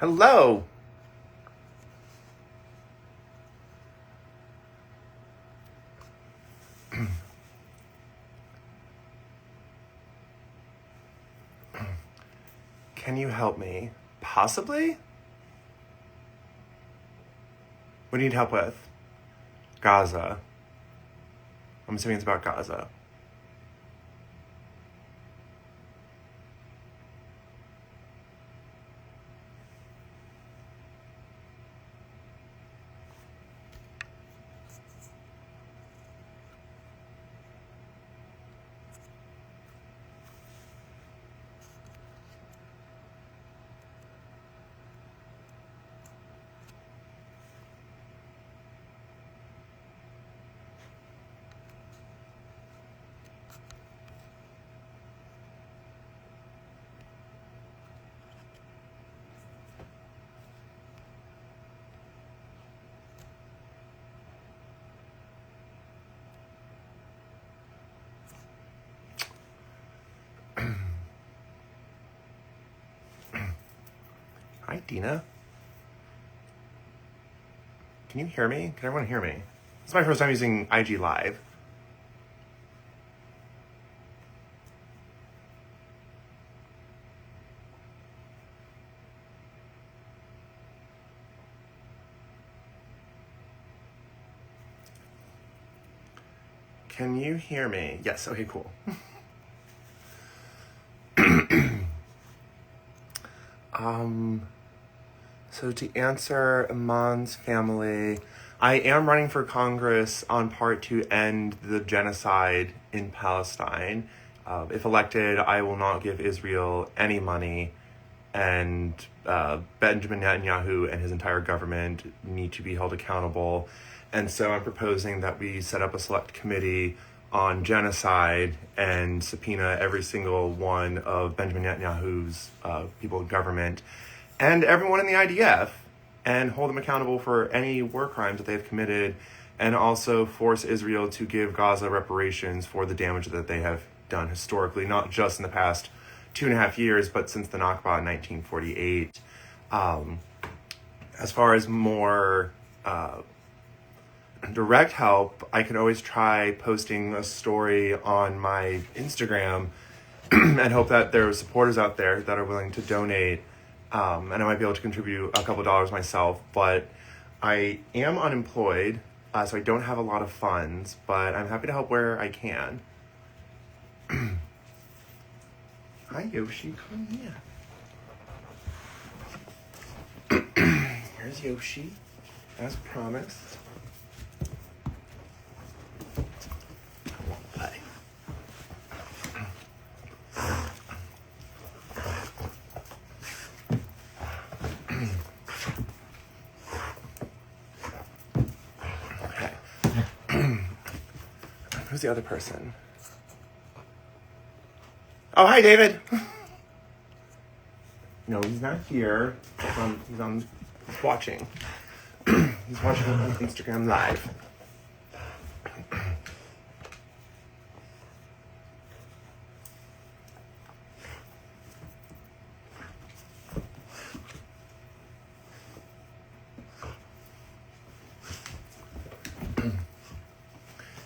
Hello. Can you help me? Possibly? What do you need help with? Gaza. I'm assuming it's about Gaza. Hi, Dina. Can you hear me? Can everyone hear me? This is my first time using IG Live. Can you hear me? Yes, okay, cool. So to answer Iman's family, I am running for Congress on part to end the genocide in Palestine. If elected, I will not give Israel any money, and Benjamin Netanyahu and his entire government need to be held accountable. And so I'm proposing that we set up a select committee on genocide and subpoena every single one of Benjamin Netanyahu's people in government and everyone in the IDF and hold them accountable for any war crimes that they've committed, and also force Israel to give Gaza reparations for the damage that they have done historically, not just in the past 2.5 years, but since the Nakba in 1948. As far as more direct help, I can always try posting a story on my Instagram and hope that there are supporters out there that are willing to donate. And I might be able to contribute a couple dollars myself, but I am unemployed, so I don't have a lot of funds, but I'm happy to help where I can. Hi, Yoshi, come here. Here's Yoshi, as promised. Hi. Who's the other person? Oh, hi, David. No, he's not here. He's watching. He's watching on Instagram Live.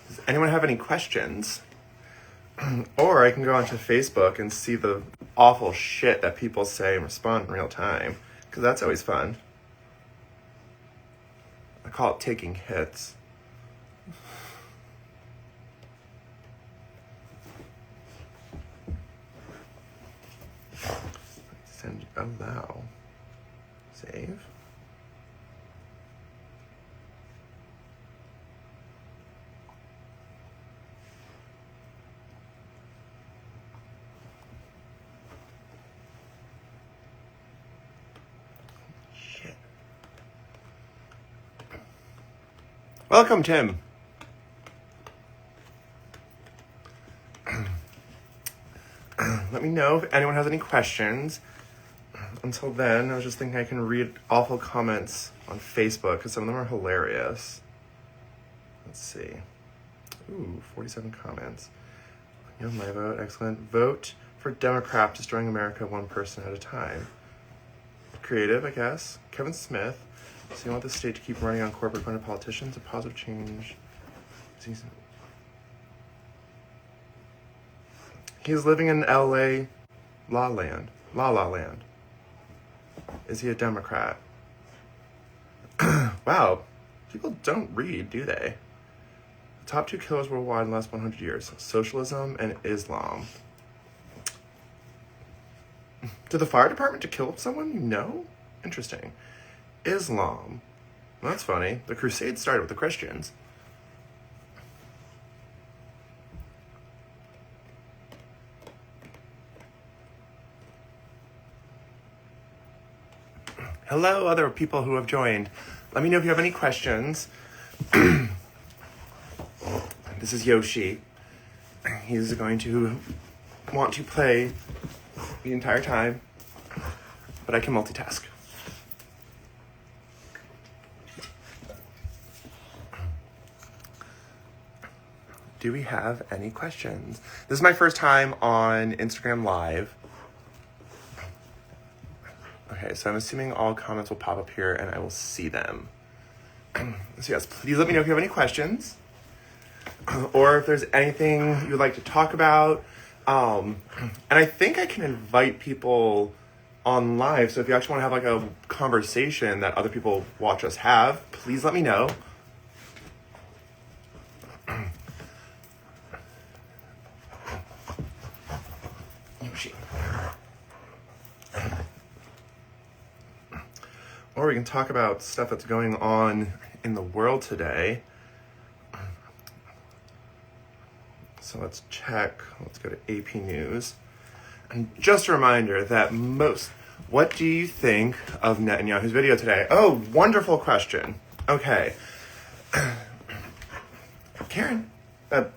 Does anyone have any questions? Or I can go onto Facebook and see the awful shit that people say and respond in real time, because that's always fun. I call it taking hits. Send allow. Save. Welcome, Tim. Let me know if anyone has any questions. Until then, I was just thinking I can read awful comments on Facebook because some of them are hilarious. Let's see. Ooh, 47 comments. You know, my vote, excellent. Vote for Democrat, destroying America one person at a time. creative, I guess. Kevin Smith. So you want the state to keep running on corporate-funded politicians? A positive change. He's living in L.A. La La Land. Is he a Democrat? Wow. People don't read, do they? The top 2 killers worldwide in the last 100 years. Socialism and Islam. Did the fire department to kill someone you know? Interesting. Islam. Well, that's funny. The Crusades started with the Christians. Hello, other people who have joined. Let me know if you have any questions. This is Yoshi. He's going to want to play the entire time, but I can multitask. Do we have any questions? This is my first time on Instagram Live. Okay, so I'm assuming all comments will pop up here and I will see them. So yes, please let me know if you have any questions or if there's anything you would like to talk about. And I think I can invite people on live. So if you actually want to have like a conversation that other people watch us have, please let me know. Or we can talk about stuff that's going on in the world today. So let's check. Let's go to AP News. And just a reminder that what do you think of Netanyahu's video today? Oh, wonderful question. Okay. Karen,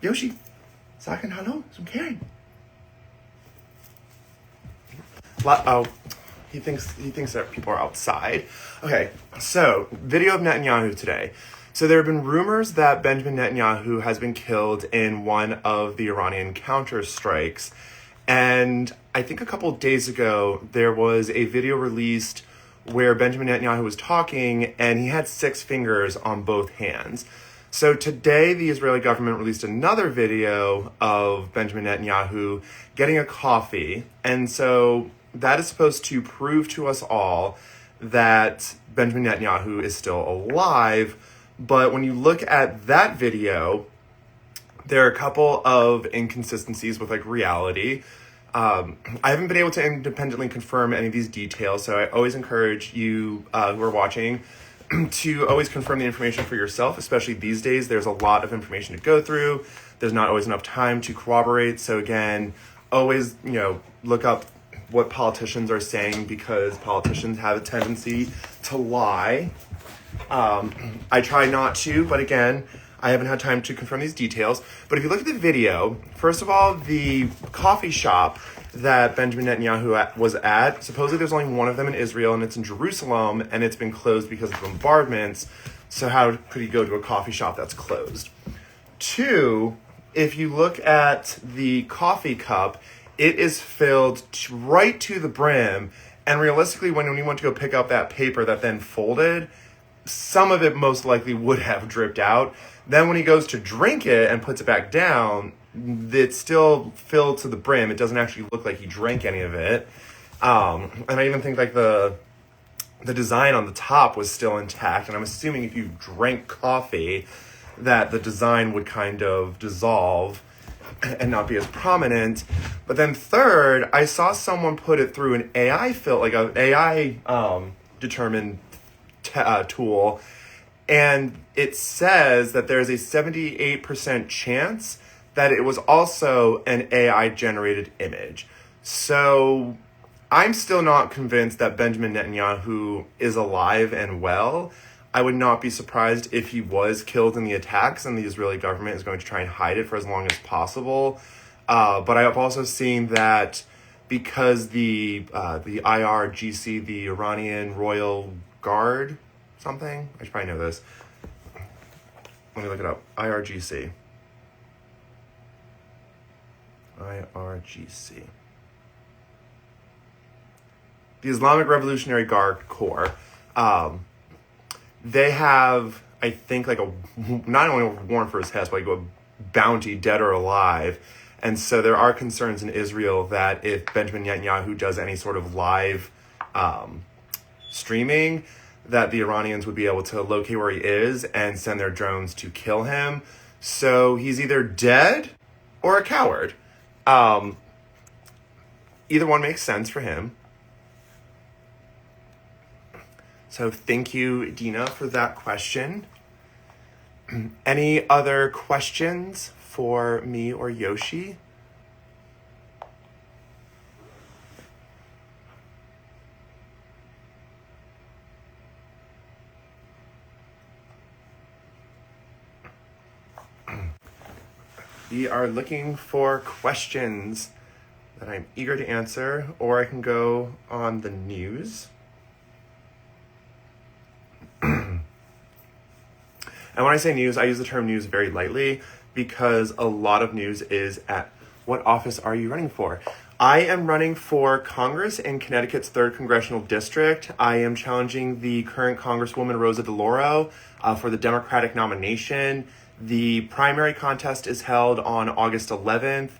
Yoshi, Sakin, hello, some Karen. Oh, he thinks that people are outside. Okay, so video of Netanyahu today. So there have been rumors that Benjamin Netanyahu has been killed in one of the Iranian counterstrikes. And I think a couple of days ago, there was a video released where Benjamin Netanyahu was talking and he had 6 fingers on both hands. So today, the Israeli government released another video of Benjamin Netanyahu getting a coffee. And so that is supposed to prove to us all that Benjamin Netanyahu is still alive. But when you look at that video, there are a couple of inconsistencies with like reality. I haven't been able to independently confirm any of these details, so I always encourage you who are watching to always confirm the information for yourself, especially these days. There's a lot of information to go through. There's not always enough time to corroborate. So again, always, look up what politicians are saying because politicians have a tendency to lie. I try not to, but again, I haven't had time to confirm these details. But if you look at the video, first of all, the coffee shop that Benjamin Netanyahu was at, supposedly there's only one of them in Israel, and it's in Jerusalem, and it's been closed because of bombardments. So how could he go to a coffee shop that's closed? 2, if you look at the coffee cup, it is filled right to the brim, and realistically, when you went to go pick up that paper that then folded, some of it most likely would have dripped out. Then when he goes to drink it and puts it back down, it's still filled to the brim. It doesn't actually look like he drank any of it. And I even think like the design on the top was still intact. And I'm assuming if you drank coffee, that the design would kind of dissolve and not be as prominent. But then third, I saw someone put it through an AI like an AI determined tool, and it says that there's a 78% chance that it was also an AI generated image. So I'm still not convinced that Benjamin Netanyahu is alive and well. I would not be surprised if he was killed in the attacks and the Israeli government is going to try and hide it for as long as possible. But I have also seen that because the IRGC, the Iranian Royal Guard, something? I should probably know this. Let me look it up. IRGC. the Islamic Revolutionary Guard Corps. They have, I think, like not only a warrant for his head, but like a bounty, dead or alive. And so there are concerns in Israel that if Benjamin Netanyahu does any sort of live streaming, that the Iranians would be able to locate where he is and send their drones to kill him. So he's either dead or a coward. Either one makes sense for him. So thank you, Dina, for that question. Any other questions for me or Yoshi? We are looking for questions that I'm eager to answer, or I can go on the news. And when I say news, I use the term news very lightly because a lot of news is at what office are you running for? I am running for Congress in Connecticut's 3rd Congressional District. I am challenging the current Congresswoman Rosa DeLauro for the Democratic nomination. The primary contest is held on August 11th,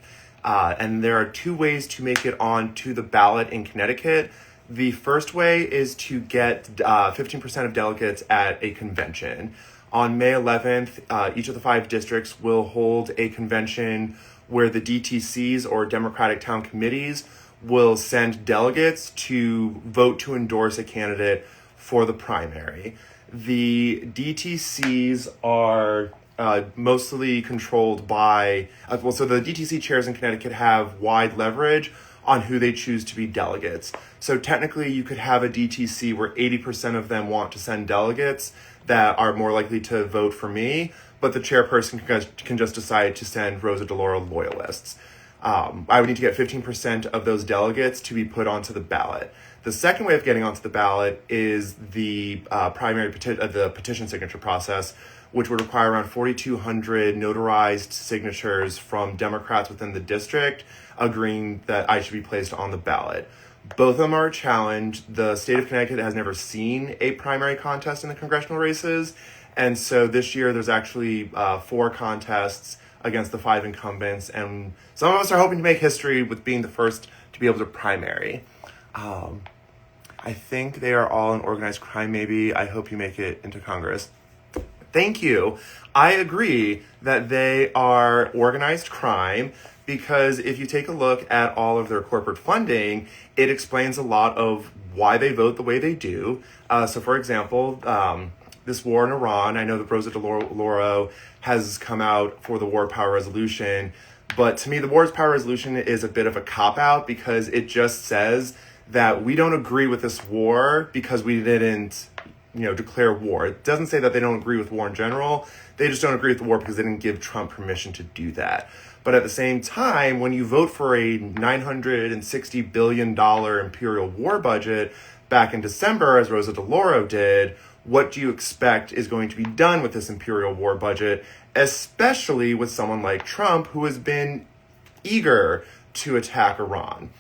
and there are 2 ways to make it onto the ballot in Connecticut. The first way is to get 15% of delegates at a convention. On May 11th, each of the 5 districts will hold a convention where the DTCs, or Democratic Town Committees, will send delegates to vote to endorse a candidate for the primary. The DTCs are mostly controlled by, so the DTC chairs in Connecticut have wide leverage on who they choose to be delegates. So technically you could have a DTC where 80% of them want to send delegates that are more likely to vote for me, but the chairperson can just decide to send Rosa DeLauro loyalists. I would need to get 15% of those delegates to be put onto the ballot. The second way of getting onto the ballot is the the petition signature process, which would require around 4,200 notarized signatures from Democrats within the district agreeing that I should be placed on the ballot. Both of them are a challenge. The state of Connecticut has never seen a primary contest in the congressional races. And so this year there's actually 4 contests against the 5 incumbents. And some of us are hoping to make history with being the first to be able to primary. I think they are all in organized crime, maybe. I hope you make it into Congress. Thank you. I agree that they are organized crime because if you take a look at all of their corporate funding, it explains a lot of why they vote the way they do. So for example, this war in Iran, I know that Rosa DeLauro has come out for the War Power Resolution, but to me, the War Power Resolution is a bit of a cop-out because it just says that we don't agree with this war because we didn't declare war. It doesn't say that they don't agree with war in general. They just don't agree with the war because they didn't give Trump permission to do that. But at the same time, when you vote for a $960 billion imperial war budget back in December, as Rosa DeLauro did, what do you expect is going to be done with this imperial war budget, especially with someone like Trump, who has been eager to attack Iran?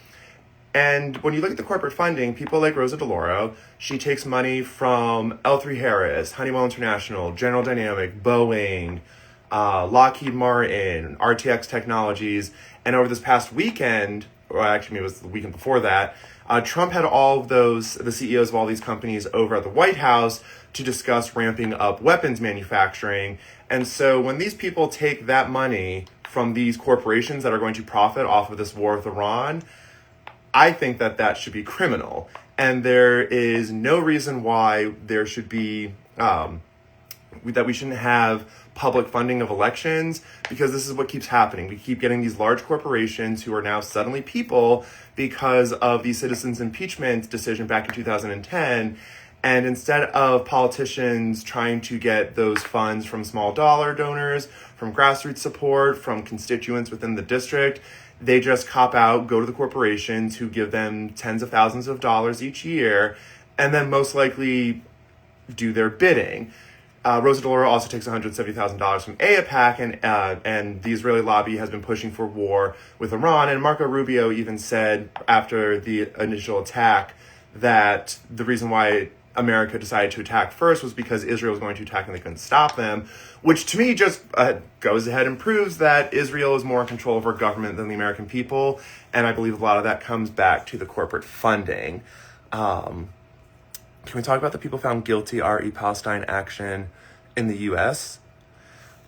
And when you look at the corporate funding, people like Rosa DeLauro, she takes money from L3 Harris, Honeywell International, General Dynamics, Boeing, Lockheed Martin, RTX Technologies. And over this past weekend, or actually it was the weekend before that, Trump had all of the CEOs of all these companies over at the White House to discuss ramping up weapons manufacturing. And so when these people take that money from these corporations that are going to profit off of this war with Iran, I think that should be criminal. And there is no reason why there should be, that we shouldn't have public funding of elections, because this is what keeps happening. We keep getting these large corporations who are now suddenly people because of the citizens' impeachment decision back in 2010. And instead of politicians trying to get those funds from small dollar donors, from grassroots support, from constituents within the district, they just cop out, go to the corporations who give them tens of thousands of dollars each year, and then most likely do their bidding. Rosa DeLauro also takes $170,000 from AIPAC, and the Israeli lobby has been pushing for war with Iran. And Marco Rubio even said after the initial attack that the reason why America decided to attack first was because Israel was going to attack and they couldn't stop them, which to me just goes ahead and proves that Israel is more in control of our government than the American people. And I believe a lot of that comes back to the corporate funding. Can we talk about the people found guilty RE Palestine action in the U.S.?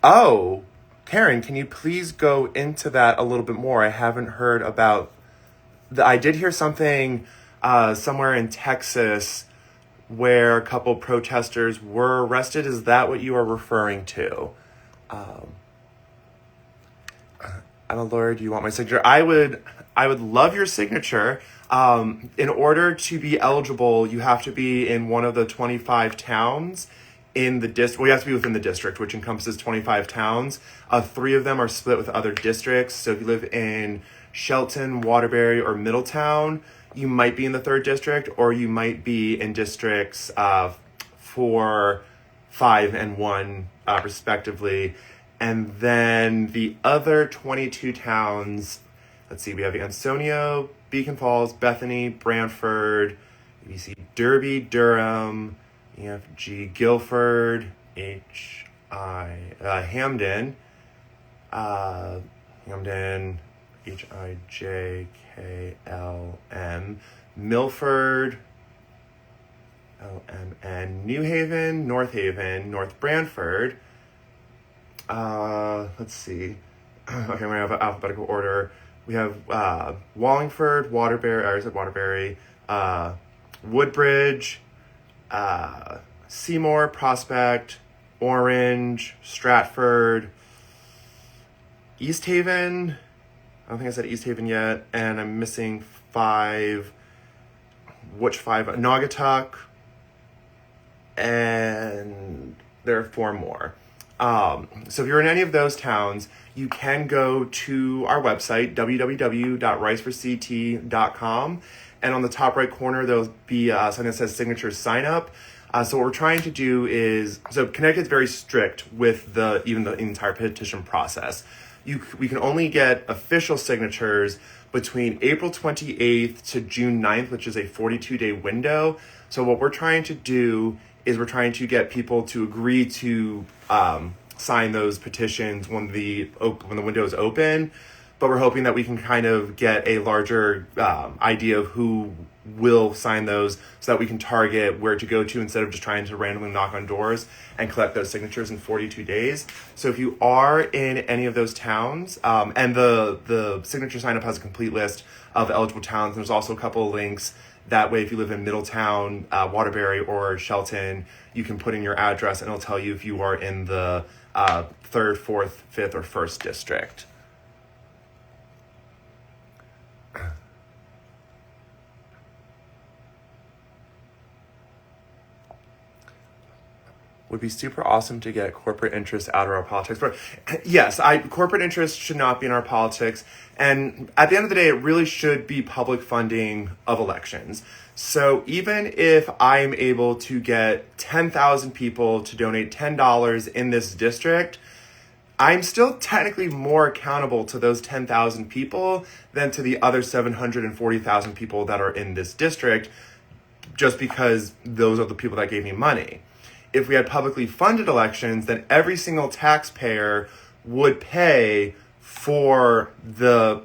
Oh, Karen, can you please go into that a little bit more? I haven't heard about I did hear something somewhere in Texas where a couple protesters were arrested. Is that what you are referring to? I'm a lawyer. Do you want my signature? I would love your signature. In order to be eligible, you have to be in one of the 25 towns in the district. Well, you have to be within the district, which encompasses 25 towns. 3 of them are split with other districts. So if you live in Shelton, Waterbury, or Middletown, you might be in the 3rd district, or you might be in districts 4, 5, and 1, respectively. And then the other 22 towns, let's see, we have Ansonia, Beacon Falls, Bethany, Brantford, you see Derby, Durham, EFG, Guilford, Hamden, Hamden, HIJKLM, Milford, LMN, New Haven, North Haven, North Brantford. Let's see. Okay, I'm gonna have an alphabetical order. We have Wallingford, Waterbury, Woodbridge, Seymour, Prospect, Orange, Stratford, East Haven. I don't think I said East Haven yet, and I'm missing 5. Which 5? Naugatuck, and there are 4 more. So if you're in any of those towns, you can go to our website, www.riceforct.com, and on the top right corner, there'll be something that says signature sign up. So what we're trying to do is, so Connecticut's very strict with the entire petition process. We can only get official signatures between April 28th to June 9th, which is a 42-day window. So what we're trying to do is we're trying to get people to agree to sign those petitions when the window is open. But we're hoping that we can kind of get a larger idea of who will sign those so that we can target where to go to instead of just trying to randomly knock on doors and collect those signatures in 42 days. So if you are in any of those towns, and the signature sign up has a complete list of eligible towns, and there's also a couple of links. That way, if you live in Middletown, Waterbury, or Shelton, you can put in your address and it'll tell you if you are in the 3rd, 4th, 5th, or 1st district. Would be super awesome to get corporate interests out of our politics. But yes, corporate interests should not be in our politics. And at the end of the day, it really should be public funding of elections. So even if I'm able to get 10,000 people to donate $10 in this district, I'm still technically more accountable to those 10,000 people than to the other 740,000 people that are in this district, just because those are the people that gave me money. If we had publicly funded elections, then every single taxpayer would pay for the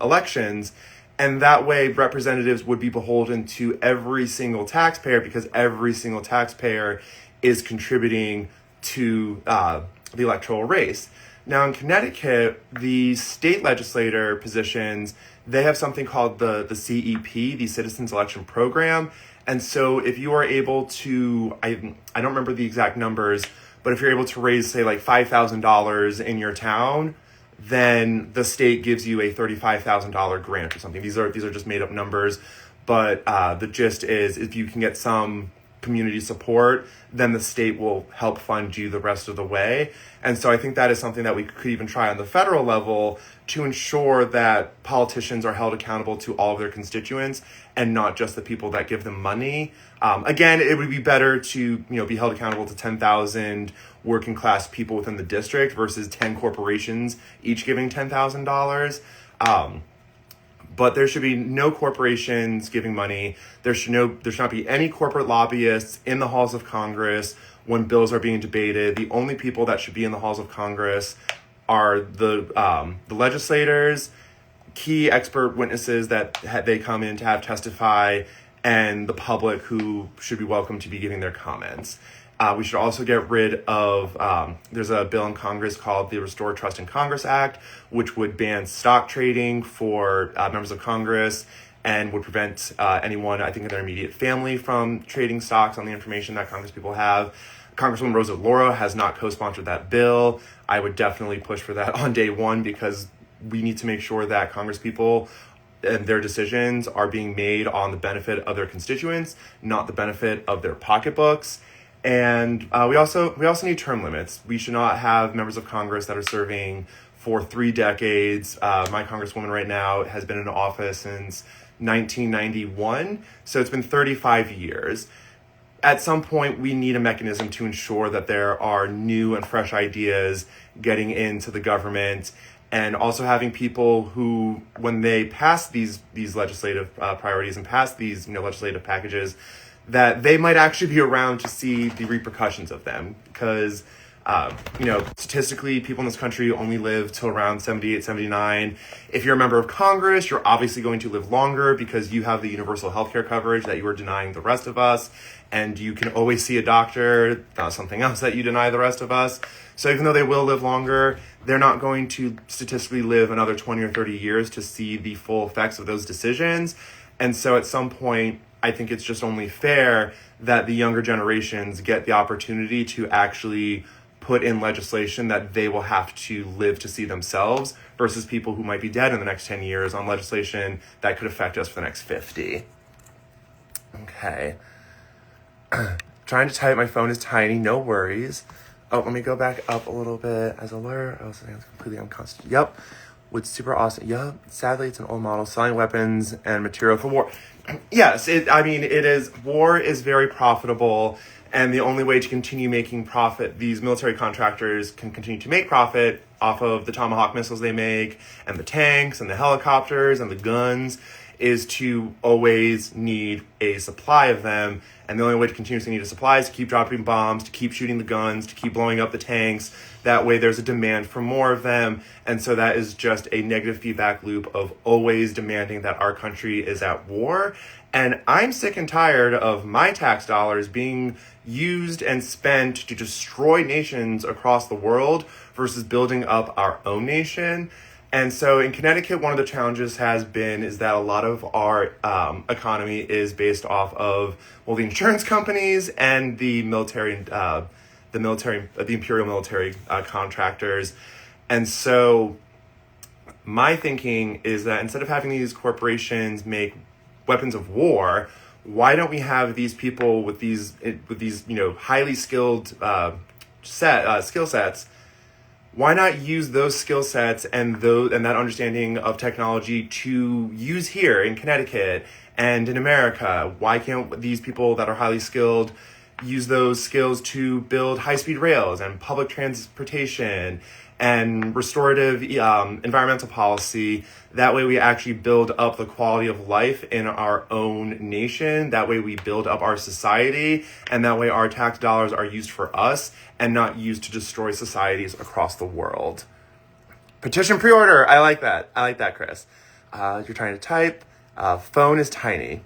elections, and that way representatives would be beholden to every single taxpayer because every single taxpayer is contributing to the electoral race. Now in Connecticut, the state legislator positions, they have something called the CEP, the Citizens Election Program. And so if you are able to, I don't remember the exact numbers, but if you're able to raise, say, like $5,000 in your town, then the state gives you a $35,000 grant or something. These are just made up numbers, but the gist is if you can get some community support, then the state will help fund you the rest of the way. And so I think that is something that we could even try on the federal level to ensure that politicians are held accountable to all of their constituents and not just the people that give them money. Again, it would be better to be held accountable to 10,000 working class people within the district versus 10 corporations each giving $10,000. But there should be no corporations giving money. There should not be any corporate lobbyists in the halls of Congress when bills are being debated. The only people that should be in the halls of Congress are the legislators, key expert witnesses that they come in to have testify, and the public who should be welcome to be giving their comments. We should also get rid of, there's a bill in Congress called the Restore Trust in Congress Act, which would ban stock trading for members of Congress and would prevent anyone, I think, in their immediate family from trading stocks on the information that Congress people have. Congresswoman Rosa Laura has not co-sponsored that bill. I would definitely push for that on day one, because we need to make sure that Congress people and their decisions are being made on the benefit of their constituents, not the benefit of their pocketbooks. And we also need term limits. We should not have members of Congress that are serving for 3 decades. My congresswoman right now has been in office since 1991, so it's been 35 years. At some point, we need a mechanism to ensure that there are new and fresh ideas getting into the government, and also having people who, when they pass these legislative priorities and pass these legislative packages, that they might actually be around to see the repercussions of them. Because, statistically, people in this country only live till around 78, 79. If you're a member of Congress, you're obviously going to live longer because you have the universal healthcare coverage that you are denying the rest of us. And you can always see a doctor, not something else that you deny the rest of us. So even though they will live longer, they're not going to statistically live another 20 or 30 years to see the full effects of those decisions. And so at some point, I think it's just only fair that the younger generations get the opportunity to actually put in legislation that they will have to live to see themselves, versus people who might be dead in the next 10 years on legislation that could affect us for the next 50. Okay. Trying to type, my phone is tiny, no worries. Oh, let me go back up a little bit. As a lawyer, I also think it's completely unconstitutional. Yep. What's super awesome. Yep. Sadly, it's an old model, selling weapons and material for war. Yes, it is. War is very profitable, and the only way to continue making profit, these military contractors can continue to make profit off of the Tomahawk missiles they make, and the tanks, and the helicopters, and the guns, is to always need a supply of them. And the only way to continuously need a supply is to keep dropping bombs, to keep shooting the guns, to keep blowing up the tanks. That way there's a demand for more of them. And so that is just a negative feedback loop of always demanding that our country is at war. And I'm sick and tired of my tax dollars being used and spent to destroy nations across the world versus building up our own nation. And so in Connecticut, one of the challenges is that a lot of our economy is based off of, the insurance companies and the imperial military contractors. And so my thinking is that instead of having these corporations make weapons of war, why don't we have these people with these highly skilled skill sets? Why not use those skill sets and that understanding of technology to use here in Connecticut and in America? Why can't these people that are highly skilled use those skills to build high-speed rails and public transportation and restorative environmental policy? That way we actually build up the quality of life in our own nation. That way we build up our society, and that way our tax dollars are used for us and not used to destroy societies across the world. Petition pre-order. I like that, Chris. You're trying to type. Phone is tiny.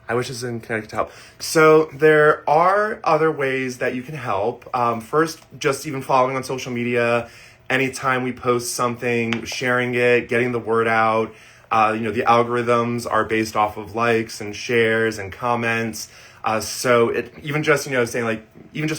I wish this was in Connecticut to help. So there are other ways that you can help. First, just even following on social media. Anytime we post something, sharing it, getting the word out. The algorithms are based off of likes and shares and comments. So even just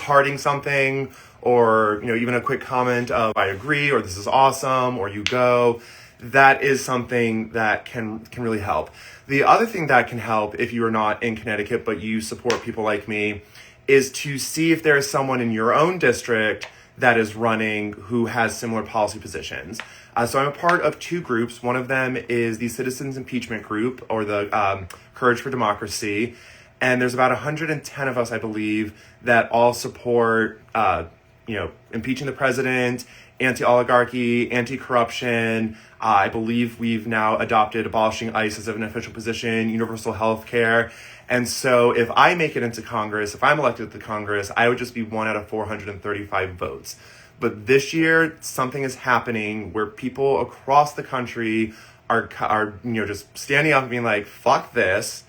hearting something, or even a quick comment of I agree, or this is awesome, or you go, that is something that can really help. The other thing that can help, if you are not in Connecticut but you support people like me, is to see if there is someone in your own district that is running who has similar policy positions. So I'm a part of 2 groups. One of them is the Citizens Impeachment Group, or the Courage for Democracy. And there's about 110 of us, I believe, that all support, impeaching the president anti-oligarchy, anti-corruption. I believe we've now adopted abolishing ICE as an official position, universal health care. And so if I make it into Congress, if I'm elected to Congress, I would just be 1 out of 435 votes. But this year, something is happening where people across the country are just standing up and being like, fuck this.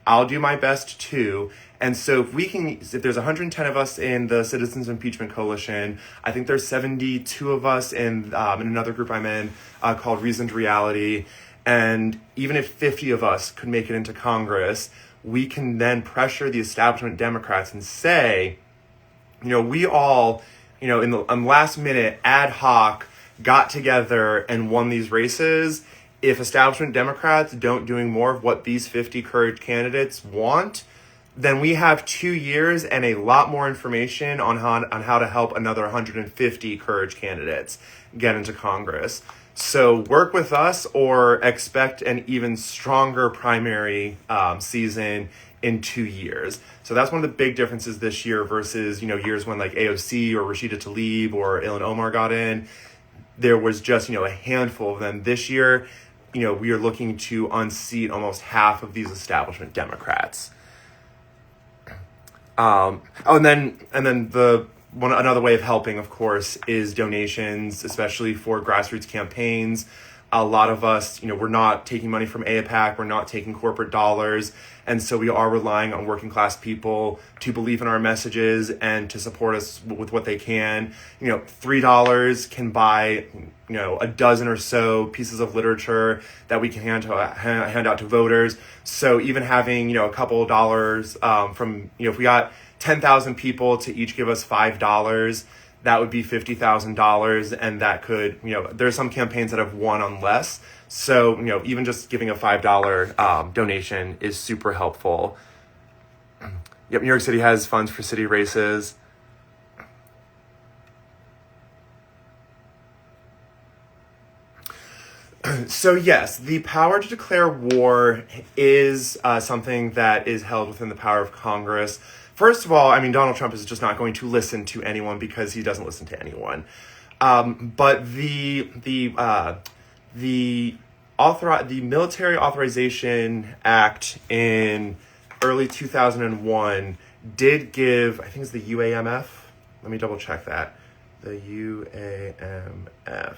I'll do my best too. And so if there's 110 of us in the Citizens Impeachment Coalition, I think there's 72 of us in another group I'm in called Reasoned Reality. And even if 50 of us could make it into Congress, we can then pressure the establishment Democrats and say, we all, in the last minute ad hoc got together and won these races. If establishment Democrats don't doing more of what these 50 courage candidates want, then we have 2 years and a lot more information on how to help another 150 courage candidates get into Congress. So work with us or expect an even stronger primary season in 2 years. So that's one of the big differences this year versus, years when like AOC or Rashida Tlaib or Ilhan Omar got in. There was just, a handful of them. This year, we are looking to unseat almost half of these establishment Democrats. Another way of helping, of course, is donations, especially for grassroots campaigns. A lot of us, we're not taking money from AIPAC, we're not taking corporate dollars, and so we are relying on working class people to believe in our messages and to support us with what they can. $3 can buy, a dozen or so pieces of literature that we can hand out to voters. So even having, a couple of dollars from, if we got 10,000 people to each give us $5, that would be $50,000, and that could, there's some campaigns that have won on less. So, even just giving a $5 donation is super helpful. Yep, New York City has funds for city races. So yes, the power to declare war is something that is held within the power of Congress. First of all, Donald Trump is just not going to listen to anyone because he doesn't listen to anyone. But the Military Authorization Act in early 2001 did give, I think it's the UAMF. Let me double check that. The UAMF.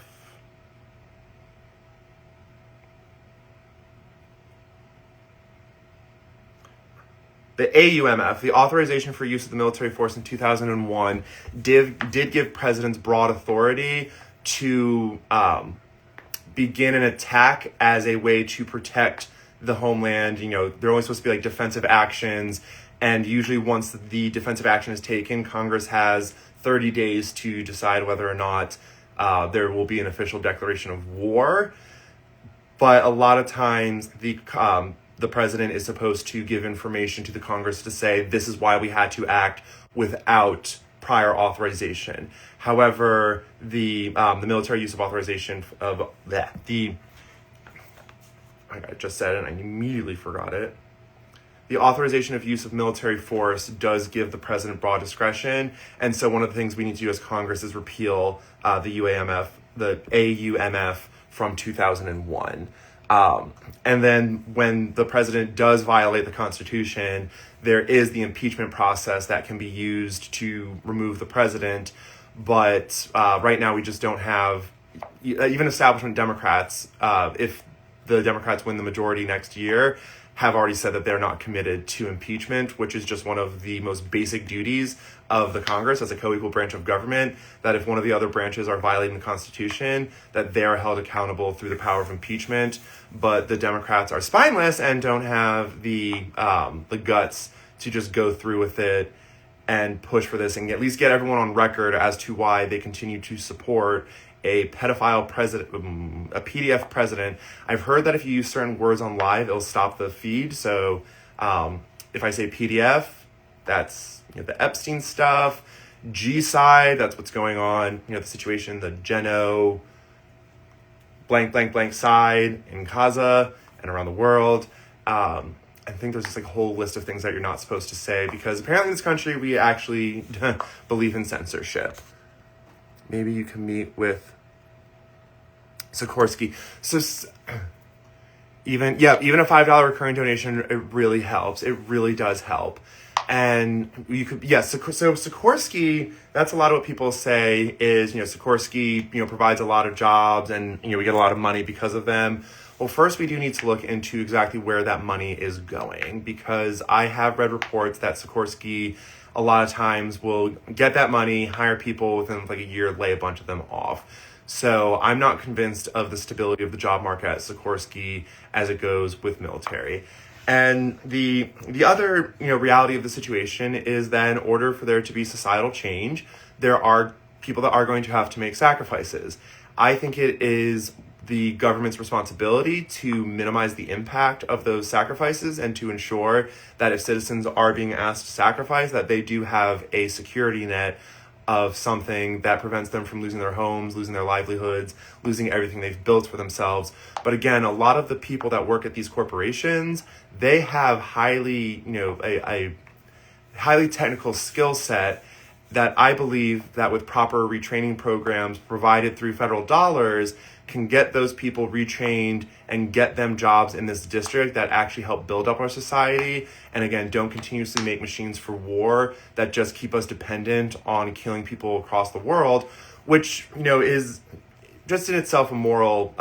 The AUMF, the Authorization for Use of the Military Force in 2001, did give presidents broad authority to begin an attack as a way to protect the homeland. They're only supposed to be like defensive actions. And usually once the defensive action is taken, Congress has 30 days to decide whether or not there will be an official declaration of war. But a lot of times the president is supposed to give information to the Congress to say, this is why we had to act without prior authorization. However, the military use of authorization of I just said it and I immediately forgot it. The authorization of use of military force does give the president broad discretion. And so one of the things we need to do as Congress is repeal the AUMF from 2001. And then when the president does violate the Constitution, there is the impeachment process that can be used to remove the president. But right now we just don't have, even establishment Democrats, if the Democrats win the majority next year, have already said that they're not committed to impeachment, which is just one of the most basic duties of the Congress as a co-equal branch of government, that if one of the other branches are violating the Constitution, that they're held accountable through the power of impeachment. But the Democrats are spineless and don't have the guts to just go through with it and push for this and at least get everyone on record as to why they continue to support a pedophile president, a PDF president. I've heard that if you use certain words on live, it'll stop the feed. So if I say PDF, that's the Epstein stuff. G-side, that's what's going on. The situation, the Geno blank, blank, blank side in Gaza and around the world. I think there's just like a whole list of things that you're not supposed to say because apparently in this country, we actually believe in censorship. maybe you can meet with Sikorsky. So even a $5 recurring donation, it really helps. It really does help. And you could, yes, so Sikorsky, that's a lot of what people say is, Sikorsky, provides a lot of jobs and, we get a lot of money because of them. Well, first we do need to look into exactly where that money is going, because I have read reports that Sikorsky a lot of times will get that money, hire people within like a year, lay a bunch of them off. So I'm not convinced of the stability of the job market at Sikorsky as it goes with military. And the other reality of the situation is that in order for there to be societal change, there are people that are going to have to make sacrifices. I think it is the government's responsibility to minimize the impact of those sacrifices and to ensure that if citizens are being asked to sacrifice, that they do have a security net of something that prevents them from losing their homes, losing their livelihoods, losing everything they've built for themselves. But again, a lot of the people that work at these corporations, they have a highly technical skill set that I believe that with proper retraining programs provided through federal dollars can get those people retrained and get them jobs in this district that actually help build up our society. And again, don't continuously make machines for war that just keep us dependent on killing people across the world, which, is just in itself a moral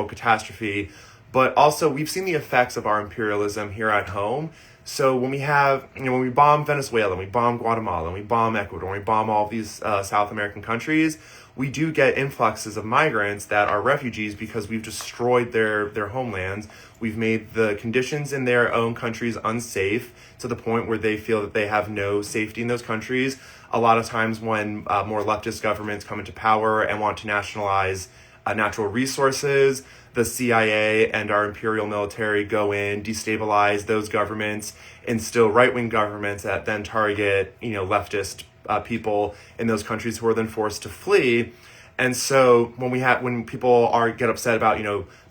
catastrophe. But also we've seen the effects of our imperialism here at home. So when we have, when we bomb Venezuela, and we bomb Guatemala, and we bomb Ecuador, and we bomb all of these South American countries, we do get influxes of migrants that are refugees because we've destroyed their homelands. We've made the conditions in their own countries unsafe to the point where they feel that they have no safety in those countries. A lot of times when more leftist governments come into power and want to nationalize natural resources, the CIA and our imperial military go in, destabilize those governments, instill right-wing governments that then target, leftist people in those countries who are then forced to flee. And so when people get upset about,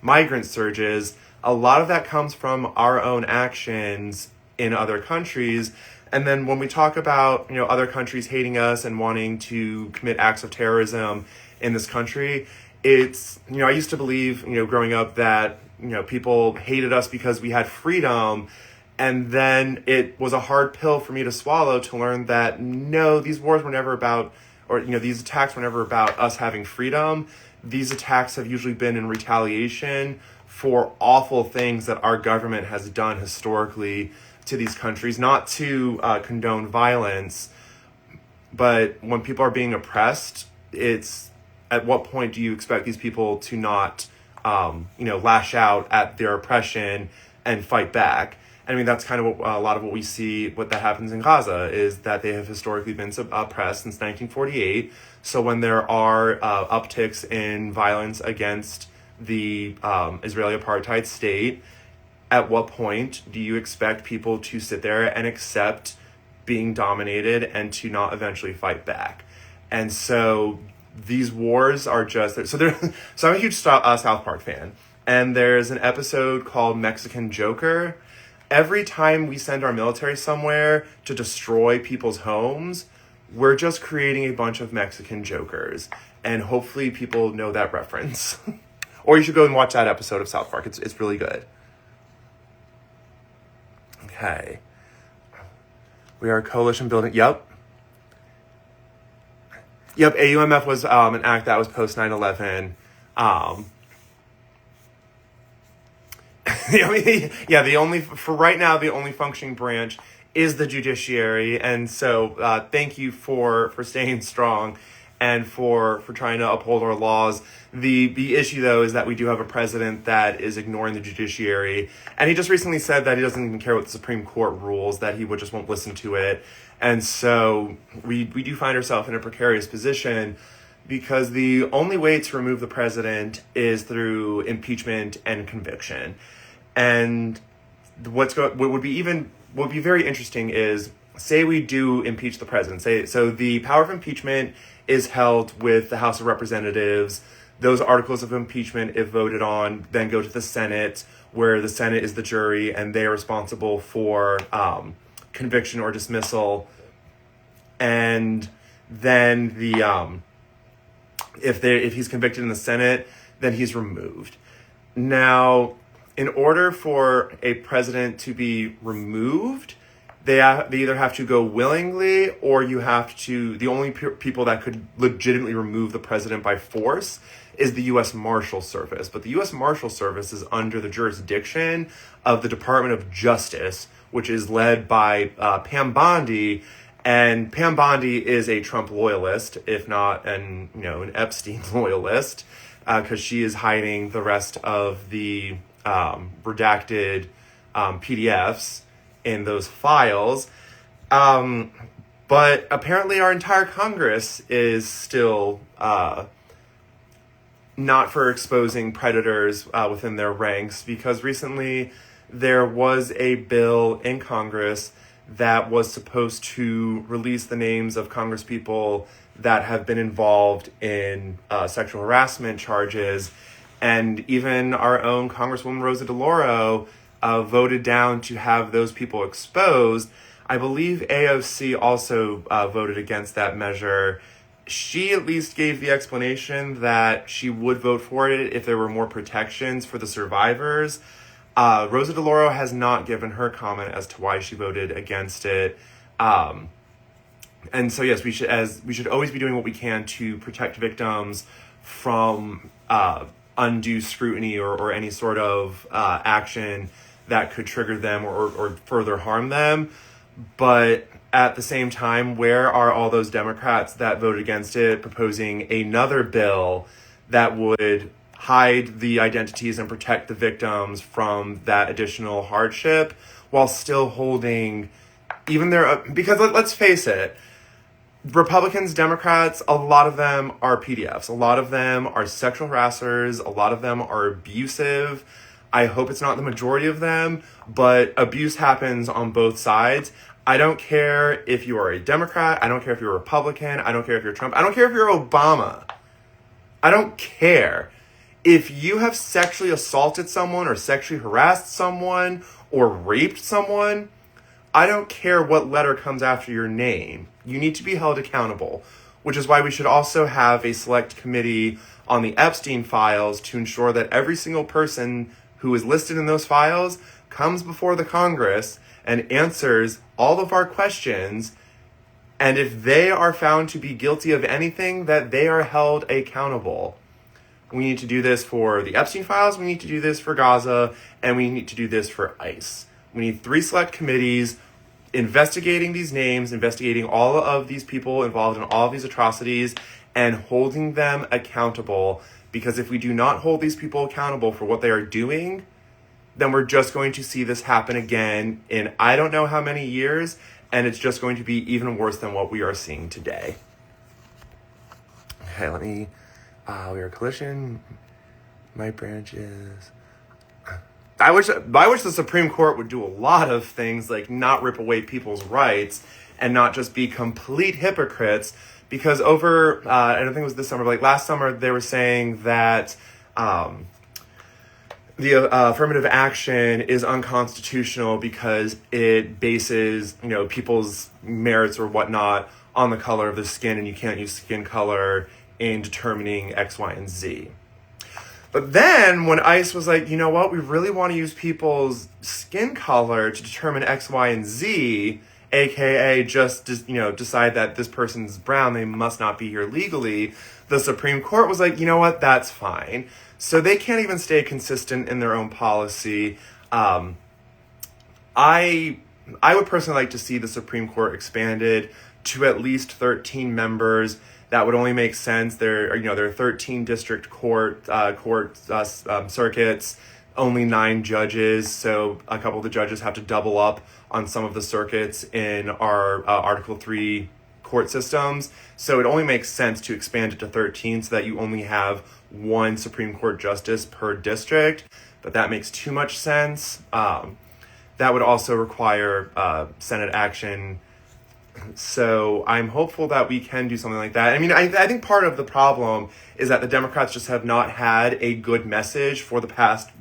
migrant surges, a lot of that comes from our own actions in other countries. And then when we talk about, other countries hating us and wanting to commit acts of terrorism in this country, it's, I used to believe, growing up that, people hated us because we had freedom. And then it was a hard pill for me to swallow to learn that, no, these wars were never about, or, these attacks were never about us having freedom. These attacks have usually been in retaliation for awful things that our government has done historically to these countries, not to condone violence. But when people are being oppressed, it's, at what point do you expect these people to not, lash out at their oppression and fight back? I mean, that's kind of a lot of what we see, what that happens in Gaza, is that they have historically been oppressed since 1948. So when there are upticks in violence against the Israeli apartheid state, at what point do you expect people to sit there and accept being dominated and to not eventually fight back? And so these wars are just, so I'm a huge South Park fan. And there's an episode called Mexican Joker. Every time we send our military somewhere to destroy people's homes, we're just creating a bunch of Mexican jokers. And hopefully people know that reference. Or you should go and watch that episode of South Park. It's really good. Okay. We are coalition building. Yep, AUMF was an act that was post 9/11. For right now, the only functioning branch is the judiciary. And so thank you for staying strong and for trying to uphold our laws. The issue, though, is that we do have a president that is ignoring the judiciary. And he just recently said that he doesn't even care what the Supreme Court rules, that he just won't listen to it. And so we do find ourselves in a precarious position because the only way to remove the president is through impeachment and conviction. And what would be very interesting is, say we do impeach the president. So the power of impeachment is held with the House of Representatives. Those articles of impeachment, if voted on, then go to the Senate, where the Senate is the jury, and they are responsible for conviction or dismissal. And then If he's convicted in the Senate, then he's removed. Now, in order for a president to be removed, they either have to go willingly, or the only people that could legitimately remove the president by force is the U.S. Marshal Service. But the U.S. Marshal Service is under the jurisdiction of the Department of Justice, which is led by Pam Bondi. And Pam Bondi is a Trump loyalist, if not an Epstein loyalist, because she is hiding the rest of the redacted PDFs in those files. But apparently our entire Congress is still not for exposing predators within their ranks, because recently there was a bill in Congress that was supposed to release the names of congresspeople that have been involved in sexual harassment charges. And even our own Congresswoman Rosa DeLauro voted down to have those people exposed. I believe AOC also voted against that measure. She at least gave the explanation that she would vote for it if there were more protections for the survivors. Rosa DeLauro has not given her comment as to why she voted against it. And so, yes, we should always be doing what we can to protect victims from undue scrutiny or any sort of action that could trigger them or further harm them. But at the same time, where are all those Democrats that voted against it, proposing another bill that would hide the identities and protect the victims from that additional hardship, while still holding even their, because let's face it, Republicans, Democrats, a lot of them are PDFs. A lot of them are sexual harassers. A lot of them are abusive. I hope it's not the majority of them, but abuse happens on both sides. I don't care if you are a Democrat. I don't care if you're a Republican. I don't care if you're Trump. I don't care if you're Obama. I don't care. If you have sexually assaulted someone or sexually harassed someone or raped someone, I don't care what letter comes after your name. You need to be held accountable, which is why we should also have a select committee on the Epstein files to ensure that every single person who is listed in those files comes before the Congress and answers all of our questions. And if they are found to be guilty of anything, that they are held accountable. We need to do this for the Epstein files, we need to do this for Gaza, and we need to do this for ICE. We need 3 select committees investigating these names, investigating all of these people involved in all of these atrocities, and holding them accountable. Because if we do not hold these people accountable for what they are doing, then we're just going to see this happen again in I don't know how many years, and it's just going to be even worse than what we are seeing today. Okay, we are collision. My branches. I wish the Supreme Court would do a lot of things, like not rip away people's rights and not just be complete hypocrites. Because over, I don't think it was this summer, but like last summer, they were saying that the affirmative action is unconstitutional because it bases, people's merits or whatnot on the color of the skin, and you can't use skin color in determining X, Y, and Z. But then when ICE was like, you know what, we really want to use people's skin color to determine X, Y, and Z, aka just decide that this person's brown, they must not be here legally, the Supreme Court was like, you know what, that's fine. So they can't even stay consistent in their own policy. I would personally like to see the Supreme Court expanded to at least 13 members. That would only make sense. There are 13 district court circuits, only 9 judges. So a couple of the judges have to double up on some of the circuits in our Article 3 court systems. So it only makes sense to expand it to 13 so that you only have 1 Supreme Court justice per district. But that makes too much sense. That would also require Senate action. So I'm hopeful that we can do something like that. I mean, I think part of the problem is that the Democrats just have not had a good message for the past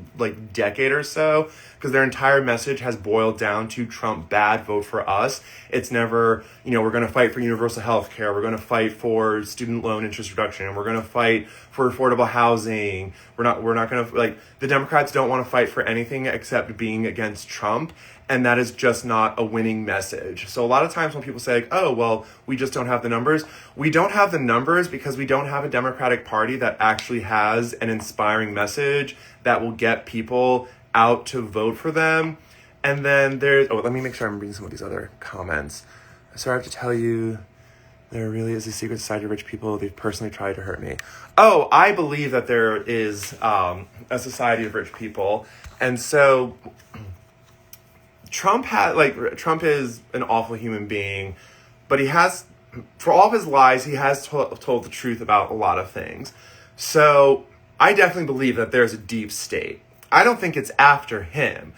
decade or so. because their entire message has boiled down to Trump bad, vote for us. It's never, we're going to fight for universal health care. We're going to fight for student loan interest reduction. And we're going to fight for affordable housing. We're not going to, the Democrats don't want to fight for anything except being against Trump. And that is just not a winning message. So a lot of times when people say, oh, well, we just don't have the numbers. We don't have the numbers because we don't have a Democratic Party that actually has an inspiring message that will get people out to vote for them. And then let me make sure I'm reading some of these other comments. So I have to tell you, there really is a secret society of rich people. They've personally tried to hurt me. Oh, I believe that there is a society of rich people. And so Trump is an awful human being, but he has, for all of his lies, he has told the truth about a lot of things. So I definitely believe that there's a deep state. I don't think it's after him.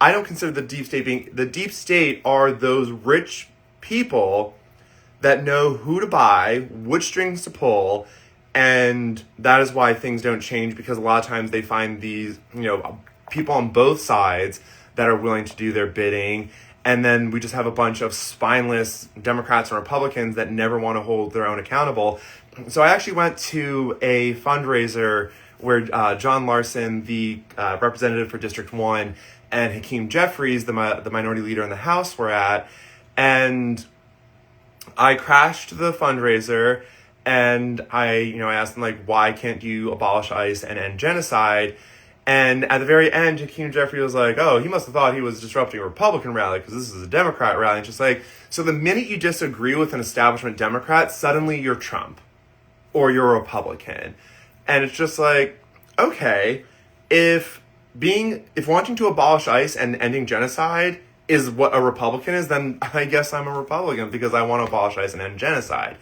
I don't consider the deep state are those rich people that know who to buy, which strings to pull, and that is why things don't change, because a lot of times they find these, people on both sides that are willing to do their bidding. And then we just have a bunch of spineless Democrats and Republicans that never want to hold their own accountable. So I actually went to a fundraiser where John Larson, the representative for District 1, and Hakeem Jeffries, the minority leader in the House, were at. And I crashed the fundraiser, and I asked them, why can't you abolish ICE and end genocide? And at the very end, Hakeem Jeffries was like, oh, he must have thought he was disrupting a Republican rally because this is a Democrat rally. And just so the minute you disagree with an establishment Democrat, suddenly you're Trump or you're a Republican. And it's just okay, if wanting to abolish ICE and ending genocide is what a Republican is, then I guess I'm a Republican because I want to abolish ICE and end genocide.